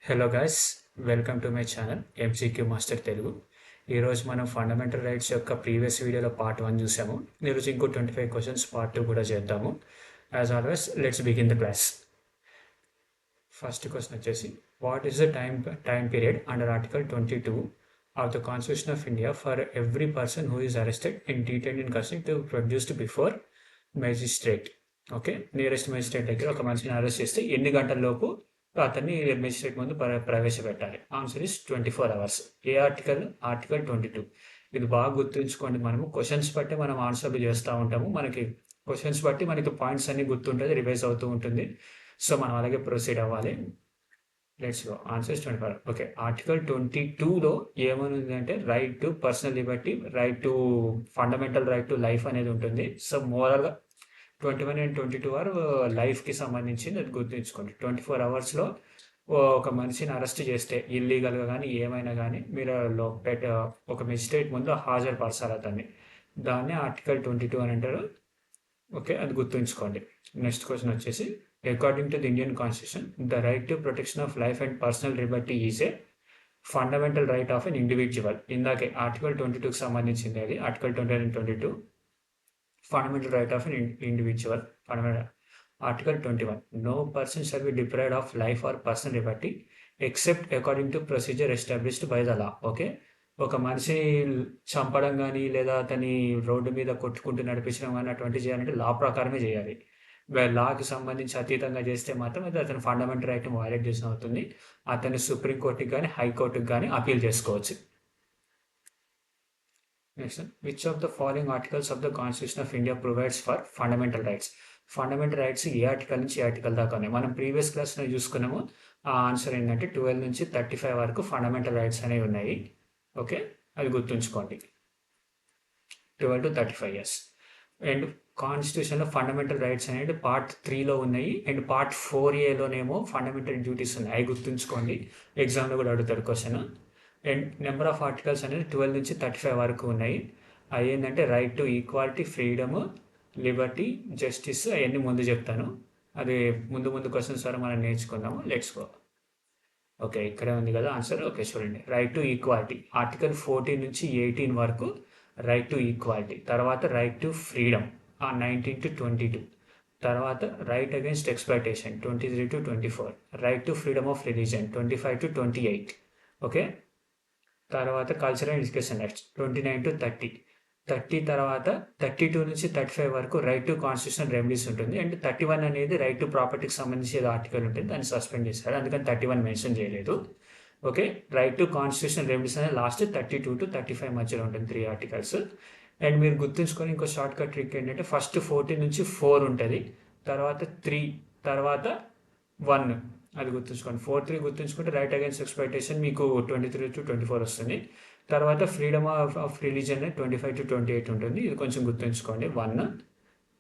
Hello guys, welcome to my channel MCQ master Telugu. ఈరోజు మనం fundamental rights యొక్క previous వీడియోలో పార్ట్ 1 చూసాము. ఈరోజు ఇంకో 25 క్వశ్చన్స్ పార్ట్ 2 కూడా చేద్దాము. As always let's begin the class. First question వచ్చేసి, what is the time period under article 22 of the constitution of India for every person who is arrested and detained in custody to produced before magistrate. Okay, nearest magistrate దగ్గర ఒక మనిషిని arrest చేస్తే ఎన్ని గంటల లోపు అతన్ని magistrate ముందు ప్రవేశపెట్టాలి? Answer is 24 hours. ఏ ఆర్టికల్? ఆర్టికల్ 22. ఇది బాగా గుర్తుంచుకోండి. మనము క్వశ్చన్స్ బట్టి మనం ఆన్సర్లు చేస్తూ ఉంటాము. మనకి క్వశ్చన్స్ బట్టి మనకి పాయింట్స్ అన్ని గుర్తుంటుంది, రివైజ్ అవుతూ ఉంటుంది. సో మనం అలాగే ప్రొసీడ్ అవ్వాలి. Let's go. Answer 24. Okay, article 22లో ఏమనుంది అంటే right to personal liberty, right to fundamental right to life అనేది ఉంటుంది. సో మోరల్గా 21 అండ్ 22 ఆర్ లైఫ్కి సంబంధించింది. అది గుర్తుంచుకోండి. 24 అవర్స్లో ఒక మనిషిని అరెస్ట్ చేస్తే ఇల్లీగల్గా కానీ ఏమైనా కానీ మీరు ఒక మెజిస్ట్రేట్ ముందు హాజరుపరచాలి అతన్ని. దాన్ని ఆర్టికల్ 22 అని అంటారు. ఓకే, అది గుర్తుంచుకోండి. నెక్స్ట్ క్వశ్చన్ వచ్చేసి, according to the Indian constitution the right to protection of life and personal Liberty is a fundamental right of an individual. ఇందాకే ఆర్టికల్ 22కి సంబంధించింది అది. Article 20 and 22 fundamental right of an individual. Article 21, no person shall be deprived of life or personal liberty except according to procedure established by the law. Okay, ఒక మనిషిని చంపడం కానీ లేదా అతని road మీద కొట్టుకుంటూ నడిపించడం కానీ అటువంటి చేయాలంటే లా ప్రకారమే చేయాలి. లాకి సంబంధించి అతీతంగా చేస్తే మాత్రం అది అతని ఫండమెంటల్ రైట్ని వైలేట్ చేసిన అవుతుంది. అతన్ని సుప్రీంకోర్టుకి కానీ హైకోర్టుకి కానీ అపీల్ చేసుకోవచ్చు. Next one, which of the following articles of the Constitution of India provides for fundamental rights? Fundamental rights A article నుంచి ఏ ఆర్టికల్ దాకా ఉన్నాయి? మనం ప్రీవియస్ క్లాస్లో చూసుకున్నాము. ఆ ఆన్సర్ ఏంటంటే 12 నుంచి 35 వరకు ఫండమెంటల్ రైట్స్ అనేవి ఉన్నాయి. ఓకే, అది గుర్తుంచుకోండి. 12 to 35 ఇయర్స్. అండ్ కాన్స్టిట్యూషన్లో ఫండమెంటల్ రైట్స్ అనేది పార్ట్ 3లో ఉన్నాయి అండ్ పార్ట్ 4Aలోనేమో ఫండమెంటల్ డ్యూటీస్ ఉన్నాయి. అవి గుర్తుంచుకోండి, ఎగ్జామ్లో కూడా అడుగుతారు question. And number of articles అనేది 12 నుంచి 35 వరకు ఉన్నాయి. అవి ఏంటంటే right to equality, freedom, liberty, justice, అవన్నీ ముందు చెప్తాను. అది ముందు క్వశ్చన్స్ ద్వారా మనం నేర్చుకుందాము. Let's go. ఓకే, ఇక్కడే ఉంది కదా ఆన్సర్. ఓకే, చూడండి. రైట్ టు ఈక్వాలిటీ ఆర్టికల్ 14 నుంచి 18 వరకు రైట్ టు ఈక్వాలిటీ. తర్వాత రైట్ టు ఫ్రీడమ్ 19 to 22. తర్వాత right against exploitation 23 to 24. Right to freedom of religion 25 to 28. Okay, తర్వాత cultural and education rights 29 to 30. 30 తర్వాత 32 నుంచి 35 వరకు రైట్ టు కాన్స్టిట్యూషనల్ రెమెడీస్ ఉంటుంది. And 31 అనేది రైట్ టు ప్రాపర్టీకి సంబంధించి ఏదో ఆర్టికల్ ఉంటుంది, దాన్ని సస్పెండ్ చేశారు, అందుకని 31 మెన్షన్ చేయలేదు. Okay, right to constitutional remedies అనేది లాస్ట్ 32 to 35 మధ్యలో ఉంటుంది, 3 ఆర్టికల్స్. అండ్ మీరు గుర్తుంచుకొని ఇంకో షార్ట్ కట్ ట్రిక్ ఏంటంటే ఫస్ట్ 14 నుంచి 4 ఉంటుంది, తర్వాత 3, తర్వాత 1. అది గుర్తుంచుకోండి. 4-3 గుర్తుంచుకుంటే రైట్ అగేన్స్ట్ ఎక్స్‌ప్లాయిటేషన్ మీకు 23 to 24 వస్తుంది. తర్వాత ఫ్రీడమ్ ఆఫ్ రిలీజన్ 25 to 28 ఉంటుంది. ఇది కొంచెం గుర్తుంచుకోండి. 1,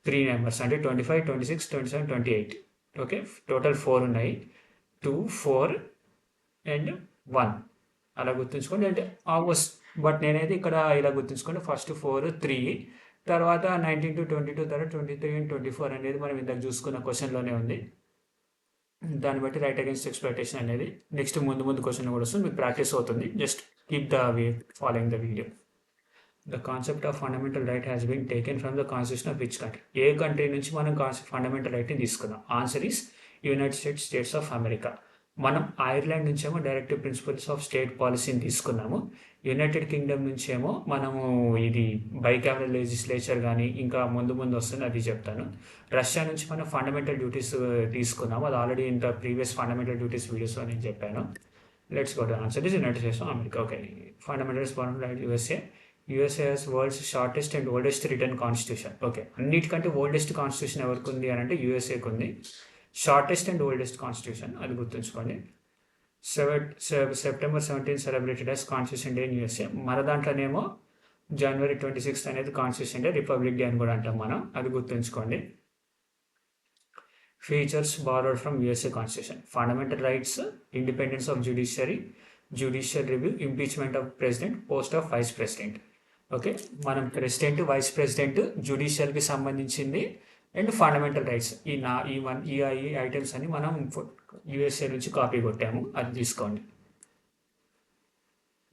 3 నెంబర్స్ అంటే 25, 26, 27, 28. ఓకే, టోటల్ 4 ఉన్నాయి. 2, 4 అండ్ 1 అలా గుర్తుంచుకోండి. అంటే ఆల్మోస్ట్, బట్ నేనైతే ఇక్కడ ఇలా గుర్తుంచుకోండి. ఫస్ట్ 4, 3, తర్వాత 19 to 22, తర్వాత 23 and 24 అనేది మనం ఇందాక చూసుకున్న క్వశ్చన్లోనే ఉంది. దాన్ని బట్టి రైట్ అగేన్స్ట్ ఎక్స్‌ప్లాయిటేషన్ అనేది నెక్స్ట్ ముందు క్వశ్చన్ కూడా వస్తుంది, మీకు ప్రాక్టీస్ అవుతుంది. Just keep the following the video. The concept of fundamental right has been taken from the constitution of which country? ఏ కంట్రీ నుంచి మనం ఫండమెంటల్ రైట్ని తీసుకున్నాం? Answer is united states of America. మనం ఐర్లాండ్ నుంచేమో డైరెక్టివ్ ప్రిన్సిపల్స్ ఆఫ్ స్టేట్ పాలసీని తీసుకున్నాము. United Kingdom నుంచేమో మనము ఇది బైకామరల్ లెజిస్లేచర్ కానీ ఇంకా ముందు వస్తుంది, అది చెప్తాను. రష్యా నుంచి మనం ఫండమెంటల్ డ్యూటీస్ తీసుకున్నాము, అది ఆల్రెడీ ఇంత ప్రీవియస్ ఫండమెంటల్ డ్యూటీస్ వీడియోస్లో నేను చెప్పాను. Let's go to answer is United states of America. Okay, fundamental USA. USA has world's shortest and oldest return constitution. Okay, అన్నిటికంటే ఓల్డెస్ట్ కాన్స్టిట్యూషన్ ఎవరికి ఉంది అని అంటే యుఎస్ఏకి ఉంది. షార్టెస్ట్ అండ్ ఓల్డెస్ట్ కాన్స్టిట్యూషన్, అది గుర్తుంచుకోండి. September 17 celebrated as constitution day in USA. మన దాంట్లోనేమో January 26 అనేది కాన్స్టిట్యూషన్ డే, రిపబ్లిక్ డే అని కూడా అంటాం మనం, అది గుర్తుంచుకోండి. Features borrowed from USA constitution: fundamental rights, independence of judiciary, judicial review, impeachment of president, post of vice president. Okay, మనం president, vice president, జ్యుడిషియల్కి సంబంధించింది అండ్ ఫండమెంటల్ రైట్స్, ఈ ఐటమ్స్ అన్ని మనం యూఎస్ఏ నుంచి కాపీ కొట్టాము, అది తీసుకోండి.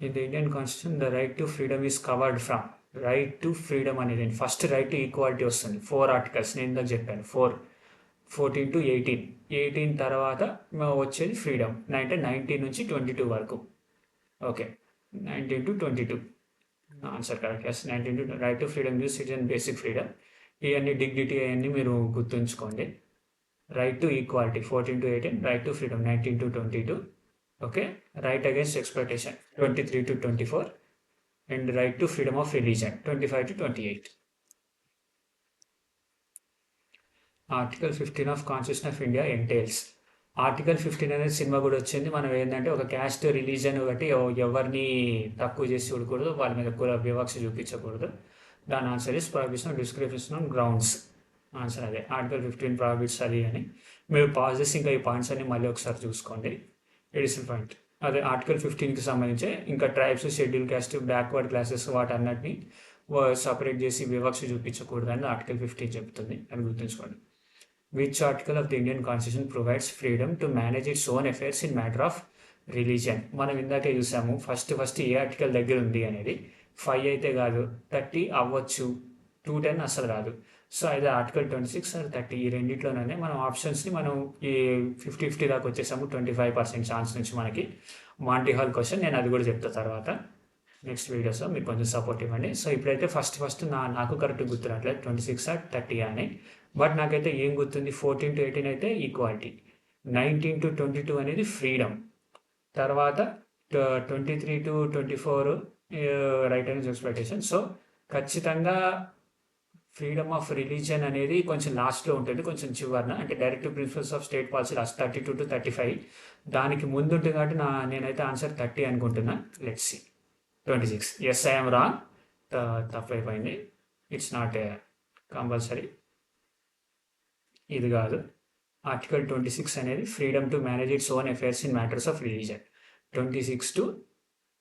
In the Indian constitution the right to freedom is covered from. Right to freedom అనేది ఫస్ట్ రైట్ టు ఈక్వాలిటీ వస్తుంది, 4 ఆర్టికల్స్ నేను ఇందాక చెప్పాను, 14 to 18 తర్వాత వచ్చేది ఫ్రీడమ్, అంటే 19 నుంచి 22 వరకు. Okay, 19 to 22 answer correct. Yes, 19 to right to freedom use citizen basic freedom. ఇవన్నీ డిగ్నిటీ అవన్నీ మీరు గుర్తుంచుకోండి. Right to equality 14 to 18, right to freedom 19 to 22. Okay, right against exploitation 23 to 24, and right to freedom of religion 25 to 28. Article 15 of constitution of India entails. Article 15 అనేది cinema కూడా వచ్చింది. మనం ఏంటంటే ఒక క్యాస్ట్ రిలీజన్ బట్టి ఎవరిని తక్కువ చేసి చూడకూడదు, వాళ్ళ మీద కూడా వివక్ష చూపించకూడదు. దాని answer is prohibition of discrimination on grounds. Answer అదే, ఆర్టికల్ 15 ప్రాహిబిట్స్ అది అని. మీరు పాజ్ చేసి ఇంకా ఈ పాయింట్స్ అన్ని మళ్ళీ ఒకసారి చూసుకోండి. ఎడిషన్ పాయింట్ అదే ఆర్టికల్ 15కి సంబంధించి ఇంకా tribes, schedule caste, backward classes వాటన్నిటిని సపరేట్ చేసి వివక్ష చూపించకూడదని ఆర్టికల్ 15 చెప్తుంది, అని గుర్తుంచుకోండి. Which article of the Indian constitution provides freedom to manage its own affairs in matter of religion. మనం ఇందాకే చూసాము, ఫస్ట్ ఏ ఆర్టికల్ దగ్గర ఉంది అనేది. 5 అయితే కాదు, 30 అవ్వచ్చు, 210 అసలు రాదు. సో అయితే ఆర్టికల్ 26 ఆర్ 30 ఈ రెండిట్లోనే మనం ఆప్షన్స్ని మనం ఈ 50-50 దాకా వచ్చేసాము. 25% ఛాన్స్ నుంచి మనకి మాంటీ హాల్ క్వశ్చన్, నేను అది కూడా చెప్తా తర్వాత నెక్స్ట్ వీడియోస్లో. మీరు కొంచెం సపోర్ట్ ఇవ్వండి. సో ఇప్పుడైతే ఫస్ట్ నాకు కరెక్ట్ గుర్తున్నట్లేదు 26 ఆర్ 30 అని. బట్ నాకైతే ఏం గుర్తుంది, 14 to 18 అయితే ఈక్వాలిటీ, 19 to 22 అనేది ఫ్రీడమ్, తర్వాత 23 to 24 right and exploitation. So ఖచ్చితంగా ఫ్రీడమ్ ఆఫ్ రిలీజియన్ అనేది కొంచెం లాస్ట్లో ఉంటుంది, కొంచెం చివరిన, అంటే directive principles of state policy last 32 to 35 దానికి ముందు ఉంటుంది కాబట్టి నేనైతే ఆన్సర్ 30 అనుకుంటున్నా. Let's see 26. Yes, I'm wrong, తప్పైపోయింది. ఇట్స్ నాట్ కంపల్సరీ, ఇది కాదు. ఆర్టికల్ 26 అనేది freedom to manage its own affairs in matters of religion. 26 to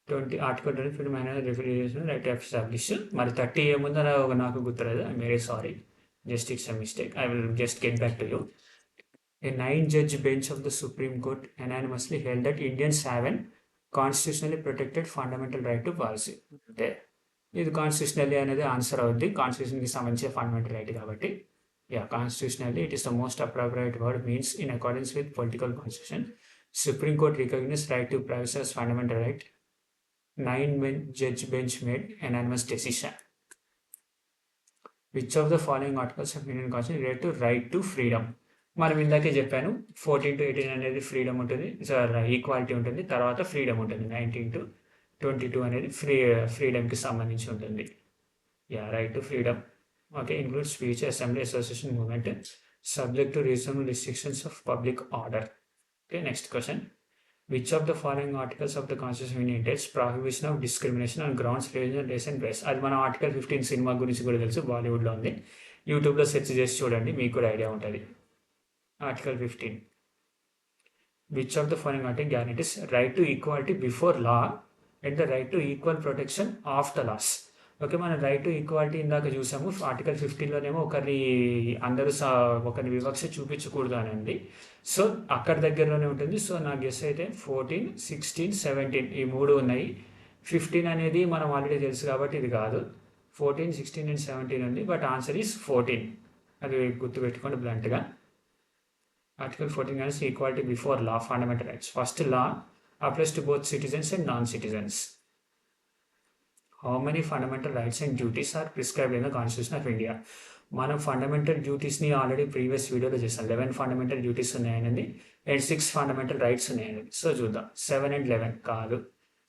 20 article 20 freedom manage religion right of establish. మరి 30 ఏముందో నాకు గుర్తులేదు, I'm very sorry, just it's a mistake. I will just get back to you. A 9-judge bench of the Supreme Court unanimously held that Indians have an constitutionally protected fundamental right to privacy. అంటే ఇది constitutionally అనేది answer అవుద్ది, కాన్స్టిట్యూషన్కి సంబంధించిన fundamental right కాబట్టి. Yeah, constitutionally, it is the most appropriate word, means in accordance with political constitution. Supreme Court recognized right to privacy as fundamental right. 9-judge bench made unanimous decision. Which of the following articles of Indian Constitution relate to right to freedom? మనం ఇందాకే చెప్పాను, 14 to 18 అనేది freedom ఉంటుంది, equality ఉంటుంది, తర్వాత freedom ఉంటుంది. 19 to 22 అనేది ఫ్రీడమ్కి సంబంధించి ఉంటుంది. Yeah, right to freedom. Okay, includes speech, assembly, association, movement, subject to reasonable restrictions of public order. Okay, next question. Which of the following articles of the Constitution entails prohibition of discrimination on grounds religion, race and race? అది మన article 15 cinema గురించి కూడా తెలుసు, బాలీవుడ్లో ఉంది. యూట్యూబ్లో search చేసి చూడండి, మీకు కూడా ఐడియా ఉంటుంది. Article 15. Which of the following article guarantees right to equality before law and the right to equal protection of the laws? Okay, మనం రైట్ టు ఈక్వాలిటీ ఇందాక చూసాము. ఆర్టికల్ 15లోనేమో ఒకరిని వివక్ష చూపించకూడదు అని ఉంది. సో అక్కడ దగ్గరలోనే ఉంటుంది. సో నా గెస్ అయితే 14, 16, 17 ఈ 3 ఉన్నాయి. 15 అనేది మనం ఆల్రెడీ తెలుసు కాబట్టి ఇది కాదు. 14, 16 and 17 ఉంది, బట్ ఆన్సర్ ఈస్ 14. అది గుర్తుపెట్టుకోండి బ్లంట్గా. ఆర్టికల్ 14 కానీ equality before law, fundamental rights. First law applies to both citizens and non citizens. How many fundamental rights and duties are prescribed in the Constitution of India? మనం fundamental డ్యూటీస్ని already previous వీడియోలో చేస్తాం. 11 fundamental duties ఉన్నాయని and 6 fundamental rights ఉన్నాయని. So చూద్దాం. 7 and 11 కాదు,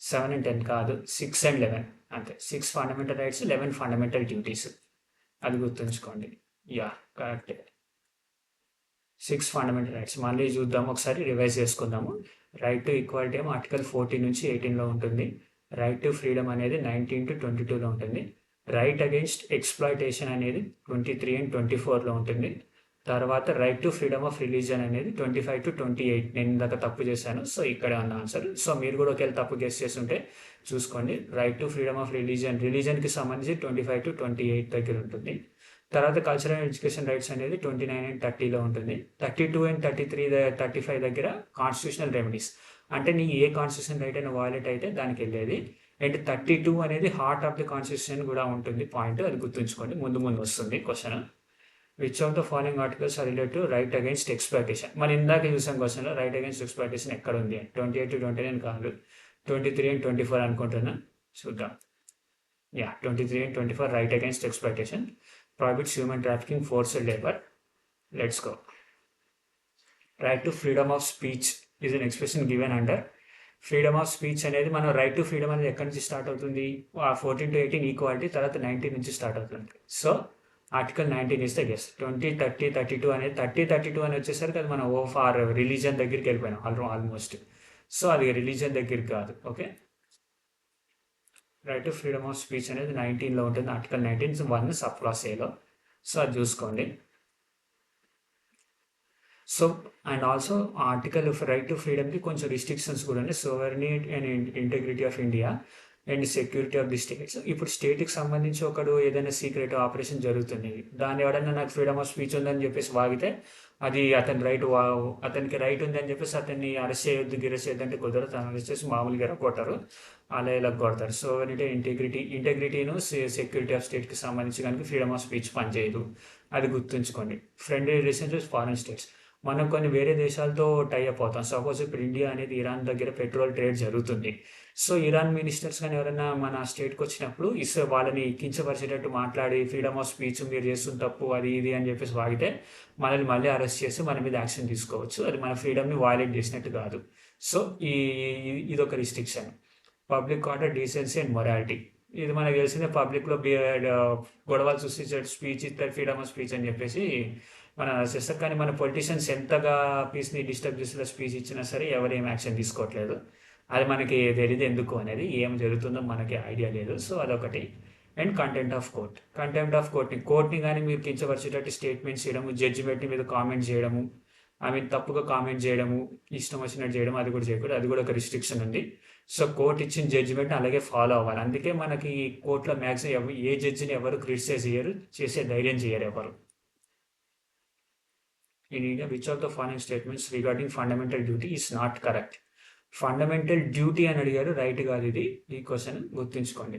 7 and 10 కాదు, 6 and 11 అంతే. 6 fundamental rights, 11 fundamental duties, అది గుర్తుంచుకోండి. యా, కరెక్టే. 6 ఫండమెంటల్ రైట్స్. మళ్ళీ చూద్దాం, ఒకసారి రివైజ్ చేసుకుందాము. రైట్ టు ఈక్వాలిటీ ఏమో ఆర్టికల్ 14 నుంచి 18లో ఉంటుంది. రైట్ టు ఫ్రీడమ్ అనేది 19 to 22లో ఉంటుంది. రైట్ అగెన్స్ట్ ఎక్స్ప్లాయిటేషన్ అనేది 23 and 24లో ఉంటుంది. తర్వాత right to freedom of religion అనేది 25 to 28. నేను ఇందాక తప్పు చేశాను, సో ఇక్కడే ఉన్న ఆన్సర్. సో మీరు కూడా ఒకవేళ తప్పు గెస్ చేస్తుంటే చూసుకోండి. రైట్ టు ఫ్రీడమ్ ఆఫ్ రిలీజన్కి సంబంధించి 25 to 28 దగ్గర ఉంటుంది. తర్వాత కల్చరల్ అండ్ ఎడ్యుకేషన్ రైట్స్ అనేది 29 అండ్ 30లో ఉంటుంది. 32 అండ్ 33 35 దగ్గర కాన్స్టిట్యూషనల్ రెమెడీస్. అంటే నీ ఏ కాన్స్టిట్యూషన్ రైట్ అయినా వయలేట్ అయితే దానికి వెళ్ళేది. అండ్ 32 అనేది హార్ట్ ఆఫ్ ది కాన్స్టిట్యూషన్ కూడా ఉంటుంది పాయింట్, అది గుర్తుంచుకోండి, ముందు ముందు వస్తుంది question. Which of the following articles are related to right against exploitation. మనం ఇందాక చూసాం క్వశ్చన్‌లో రైట్ అగైన్స్ట్ ఎక్స్‌ప్లాయిటేషన్ ఎక్కడ ఉంది అని. 28-29 కాదు, 23 అండ్ 24 అనుకుంటున్నా. చూద్దాం. 23 and 24 right against exploitation, prohibits human trafficking, forced labor. Let's go. Right to freedom of speech is an expression given under freedom of speech అనేది మనం రైట్ టు ఫ్రీడమ్ అనేది ఎక్కడి నుంచి స్టార్ట్ అవుతుంది? 14 to 18 ఈక్వాలిటీ, తర్వాత 19 నుంచి స్టార్ట్ అవుతుంది. So article 19 is the guess. 20, 30, 32 అనేది 32 అని వచ్చేసరికి అది మనం ఫార్ రిలీజన్ దగ్గరికి వెళ్ళిపోయినాం ఆల్మోస్ట్. సో అది రిలీజన్ దగ్గరికి కాదు. Okay, right to freedom of speech అనేది 19లో ఉంటుంది, ఆర్టికల్ 19(1) సబ్ క్లాస్ ఏలో. సో అది చూసుకోండి. So and also article right to ఫ్రీడమ్కి కొంచెం రిస్ట్రిక్షన్స్ కూడా ఉన్నాయి. Sovereignty and integrity of India and security of the states. ఇప్పుడు స్టేట్కి సంబంధించి ఒకడు ఏదైనా సీక్రెట్ ఆపరేషన్ జరుగుతుంది, దాన్ని ఎవడన్నా నాకు ఫ్రీడమ్ ఆఫ్ స్పీచ్ ఉందని చెప్పేసి వాగితే అది అతని రైట్, అతనికి రైట్ ఉంది అని చెప్పేసి అతన్ని అరెస్ట్ చేయొద్దు గిరెస్ట్ చేయొద్దు అంటే కుదరదు. తను అరెస్ట్ చేసి మామూలుగా కొట్టారు, అలా ఇలా కొడతారు. సో అంటే ఇంటెగ్రిటీను సెక్యూరిటీ ఆఫ్ స్టేట్కి సంబంధించి కనుక ఫ్రీడమ్ ఆఫ్ స్పీచ్ పనిచేయదు, అది గుర్తుంచుకోండి. Friendly relations with foreign states, మనం కొన్ని వేరే దేశాలతో టైఅప్ అవుతాం. సపోజ్ ఇప్పుడు ఇండియా అనేది ఇరాన్ దగ్గర పెట్రోల్ ట్రేడ్ జరుగుతుంది. సో ఇరాన్ మినిస్టర్స్ కానీ ఎవరైనా మన స్టేట్కి వచ్చినప్పుడు వాళ్ళని కించపరిచేటట్టు మాట్లాడి ఫ్రీడమ్ ఆఫ్ స్పీచ్ మీరు చేస్తున్న తప్పు అది ఇది అని చెప్పేసి వాగితే మనల్ని మళ్ళీ అరెస్ట్ చేసి మన మీద యాక్షన్ తీసుకోవచ్చు. అది మన ఫ్రీడమ్ని వయలేట్ చేసినట్టు కాదు. సో ఇదొక restriction. Public order, decency and morality, ఇది మనకు తెలిసిందే. పబ్లిక్లో గొడవలు సృష్టించే స్పీచ్ ఇస్తారు ఫ్రీడమ్ ఆఫ్ స్పీచ్ అని చెప్పేసి మనం చేస్తాం. కానీ మన పొలిటీషియన్స్ ఎంతగా పీస్ని డిస్టర్బ్ చేసిన స్పీచ్ ఇచ్చినా సరే ఎవరు ఏం యాక్షన్ తీసుకోవట్లేదు. అది మనకి తెలియదు ఎందుకు అనేది, ఏం జరుగుతుందో మనకి ఐడియా లేదు. సో అదొకటి. అండ్ కంటెంట్ ఆఫ్ కోర్ట్ని కానీ మీరు కించపరిచేటట్టు స్టేట్మెంట్స్ చేయడము, జడ్జిమెంట్ మీద కామెంట్ చేయడము, తప్పుగా కామెంట్ చేయడము, ఇష్టం వచ్చినట్టు చేయడం, అది కూడా చేయకూడదు. అది కూడా ఒక రిస్ట్రిక్షన్ ఉంది. సో కోర్ట్ ఇచ్చిన జడ్జిమెంట్ అలాగే ఫాలో అవ్వాలి. అందుకే మనకి కోర్టులో మ్యాక్సిమం ఏ జడ్జిని ఎవరు క్రిటిసైజ్ చేయరు, చేసే ధైర్యం చేయరు ఎవరు. In India, which of the following statements regarding fundamental duty is not correct? Fundamental duty అని అడిగారు, రైట్ కాదు ఇది. ఈ క్వశ్చన్ గుర్తుంచుకోండి.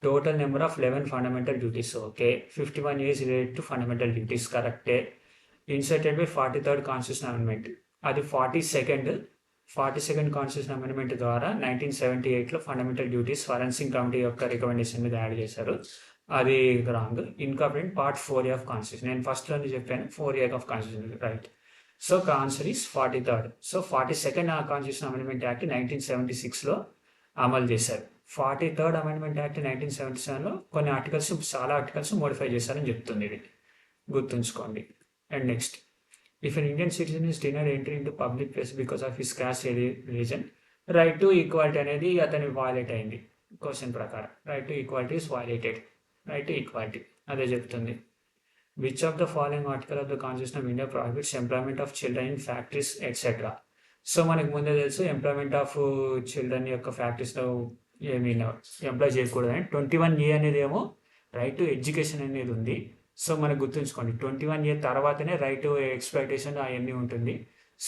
Total number of 11 fundamental duties. Okay, 51 years related to fundamental duties, కరెక్టే. Inserted by 43rd constitution amendment, అది 42nd constitution amendment ద్వారా 1978లో ఫండమెంటల్ డ్యూటీస్ ఫరెన్సింగ్ కమిటీ యొక్క రికమెండేషన్ మీద యాడ్ చేశారు. అది wrong. Incorporate part 4A of constitution, నేను ఫస్ట్లోనే చెప్పాను 4A of constitution, right. So answer is 43rd. So 42nd constitution amendment act 1976లో అమలు చేశారు. 43rd అమెండ్మెంట్ యాక్ట్ 1977లో కొన్ని ఆర్టికల్స్, చాలా ఆర్టికల్స్ మోడిఫై చేశారని చెప్తుంది, ఇది గుర్తుంచుకోండి. And next, if an Indian citizen is denied entry into public place because of his caste religion, right to equality అనేది అతని వయలేట్ అయింది. క్వశ్చన్ ప్రకారం right to equality is violated, right to equality అదే చెప్తుంది. Which of the following article of the constitution of India prohibits employment of children in factories etcetera. So మనకు ముందే తెలుసు employment of children యొక్క ఫ్యాక్టరీస్లో ఏమీ employee చేయకూడదని. 21A అనేది ఏమో రైట్ టు ఎడ్యుకేషన్ అనేది ఉంది. సో మనకు గుర్తుంచుకోండి, 21A తర్వాతనే రైట్ టు ఎక్స్‌ప్లాయిటేషన్ అవన్నీ ఉంటుంది.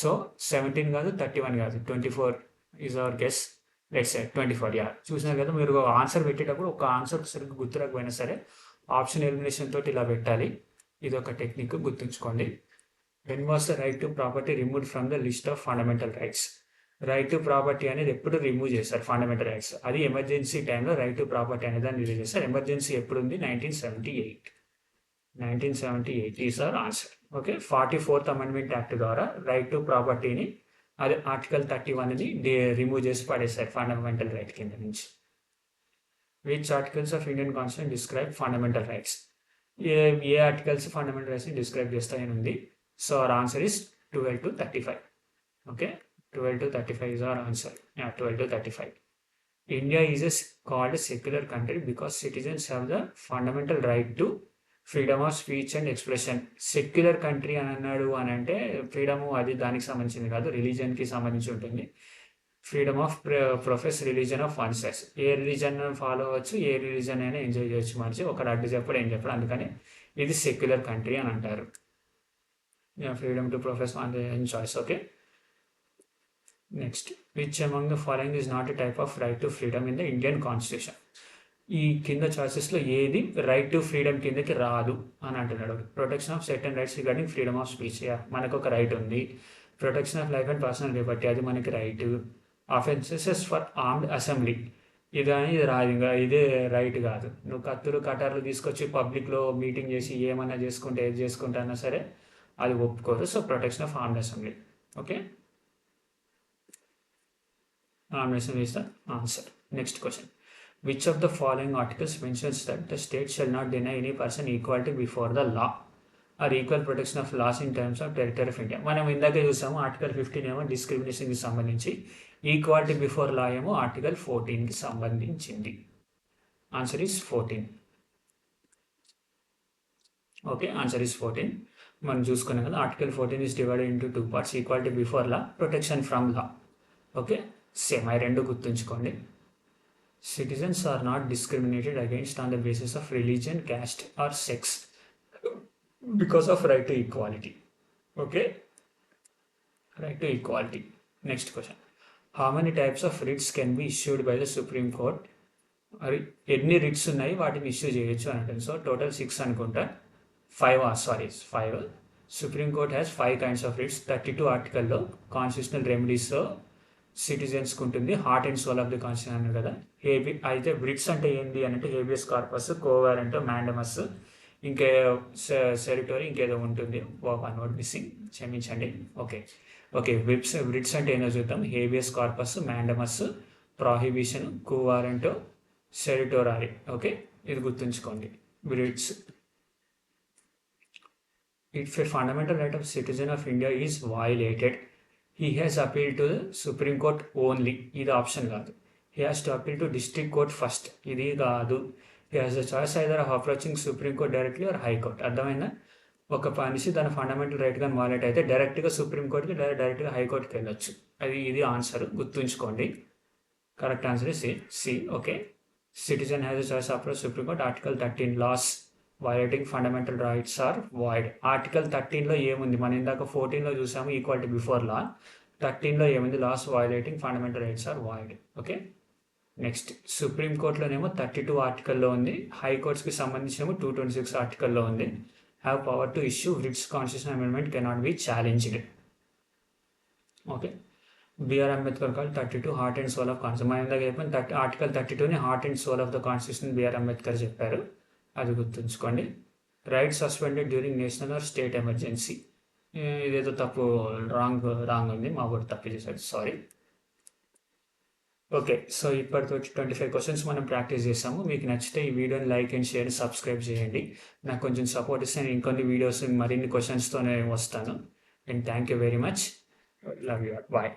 సో 17 కాదు, 31 కాదు, 24 is our guess. Let's say 24. Yeah, చూసినారు కదా, మీరు ఆన్సర్ పెట్టేటప్పుడు ఒక ఆన్సర్ సరిగ్గా గుర్తురాకపోయినా సరే ఆప్షన్ ఎలిమినేషన్ తోటి ఇలా పెట్టాలి. ఇది ఒక టెక్నిక్, గుర్తుంచుకోండి. When was the right to property removed from the list of fundamental rights. Right to property అనేది ఎప్పుడు రిమూవ్ చేశారు ఫండమెంటల్ రైట్స్, అది ఎమర్జెన్సీ టైంలో రైట్ టు ప్రాపర్టీ అనేది దాన్ని రిలీజ్ చేస్తారు. ఎమర్జెన్సీ ఎప్పుడు ఉంది? 1978 is our answer. Okay, 44th amendment act ద్వారా రైట్ టు ప్రాపర్టీని, అదే ఆర్టికల్ 31ని రిమూవ్ చేసి పడేశారు ఫండమెంటల్ రైట్ కింద నుంచి. Which articles of Indian constitution describe fundamental rights? ఏ ఆర్టికల్స్ ఫండమెంటల్ రైట్స్ని డిస్క్రైబ్ చేస్తాయని ఉంది. So our answer is 12 to 35. Okay, 12 to 35 is our answer. Yeah, 12 to 35. India is called a secular country because citizens have the fundamental right to freedom of speech and expression. Secular country అని అన్నాడు అని అంటే freedom అది దానికి సంబంధించింది కాదు, రిలీజన్కి సంబంధించి ఉంటుంది. Freedom of profess religion of one sex, A religion follow అవ్వచ్చు, ఏ రిలీజన్ అయినా ఎంజాయ్ చేయొచ్చు మనిషి, ఒకటి అడ్డు చెప్పడం ఏం చెప్పడం. అందుకని ఇది సెక్యులర్ కంట్రీ అని అంటారు. Freedom to profess on any choice. Okay, next, which among the following is not a type of right to freedom in the Indian constitution. ఈ కింద చాయిసెస్లో ఏది రైట్ టు ఫ్రీడమ్ కిందకి రాదు అని అంటున్నాడు. Protection of certain rights regarding freedom of speech, మనకు ఒక right ఉంది. Protection of life and personal Liberty, అది మనకి right. Offences for armed assembly, ఇది రాదు, ఇంకా ఇదే రైట్ కాదు. నువ్వు కత్తులు కటార్లు తీసుకొచ్చి పబ్లిక్లో మీటింగ్ చేసి ఏమన్నా చేసుకుంటే ఏది చేసుకుంటా సరే అది ఒప్పుకోరు. So protection of armed assembly. Okay, armed assembly is the answer. Next question, which of the following articles mentions that the state shall not deny any person equality before the law or equal protection of laws in terms of territory of India. మనం ఇందాక చూసాము article 15 ఏమో డిస్క్రిమినేషన్కి సంబంధించి, equality before law ఏమో article 14కి సంబంధించింది. Answer is 14. Okay, answer is 14. మనం చూసుకున్నాం కదా, article 14 is divided into 2 parts, equality before law, protection from law. Okay, same అవి రెండు గుర్తుంచుకోండి. Citizens are not discriminated against on the basis of religion, caste or sex because of right to equality. Okay, right to equality. Next question, how many types of writs can be issued by the Supreme Court? ఎన్ని writs ఉన్నాయి వాటిని issue చేయొచ్చు అని అంటారు. So total 6 అనుకుంటా, 5. Supreme court has 5 kinds of writs. 32 ఆర్టికల్లో constitutional రెమెడీస్లో సిటిజన్స్కి ఉంటుంది. Heart and soul of the constitution అన్నారు కదా. అయితే బ్రిట్స్ అంటే ఏంటి అని అంటే హేబియస్ కార్పస్, కోవారెంట్, మ్యాండమస్, ఇంకే సెరిటరీ, ఇంకేదో ఉంటుంది. వన్ వర్డ్ మిస్సింగ్, క్షమించండి. ఓకే, బ్రిట్స్ అంటే ఏంటో చూద్దాం. Habeas corpus, mandamus, prohibition, quo warranto, certiorari. Okay, ఇది గుర్తుంచుకోండి. Writs. If a fundamental right of citizen of India is violated, he has appealed to the Supreme Court only. ఇది option కాదు. He has to appeal to district court first. ఇది కాదు. He has the choice either of approaching Supreme Court directly or High Court. అర్థమైందా? ఒక మనిషి తన fundamental right కానీ వాలేట్ అయితే డైరెక్ట్గా సుప్రీంకోర్టుకి డైరెక్ట్గా హైకోర్టుకి వెళ్ళొచ్చు. ఇది ఆన్సర్, గుర్తుంచుకోండి. Correct answer is C. Okay, citizen has a choice approach supreme court. Article 13 laws violating fundamental rights are void. Article 13లో ఏముంది? మనం ఇందాక 14లో చూసాము ఈక్వాలిటీ బిఫోర్ లా. 13లో ఏముంది? Laws violating fundamental rights are void. Okay, next, సుప్రీంకోర్టులోనేమో 32 ఆర్టికల్లో ఉంది. హైకోర్ట్స్కి సంబంధించినేమో 226 ఆర్టికల్లో ఉంది. Have power to issue writs, constitution amendment cannot be challenged. Okay, BR Ambedkar call 32 heart and soul of constitution. మనం ఇందాక చెప్పిన ఆర్టికల్ 32ని heart and soul of the constitution BR Ambedkar చెప్పారు. అది గుర్తుంచుకోండి. Right suspended during national or state emergency, ఇదేదో తప్పు, wrong ఉంది, మా వర్డ్ తప్పు చేశాడు, సారీ. ఓకే, సో ఇప్పటితో 25 క్వశ్చన్స్ మనం ప్రాక్టీస్ చేసాము. మీకు నచ్చితే ఈ వీడియోని లైక్ అండ్ షేర్, సబ్స్క్రైబ్ చేయండి. నాకు కొంచెం సపోర్ట్ ఇస్తే నేను ఇంకొన్ని వీడియోస్ మరిన్ని క్వశ్చన్స్తోనే వస్తాను. And thank you very much. Love you. Bye.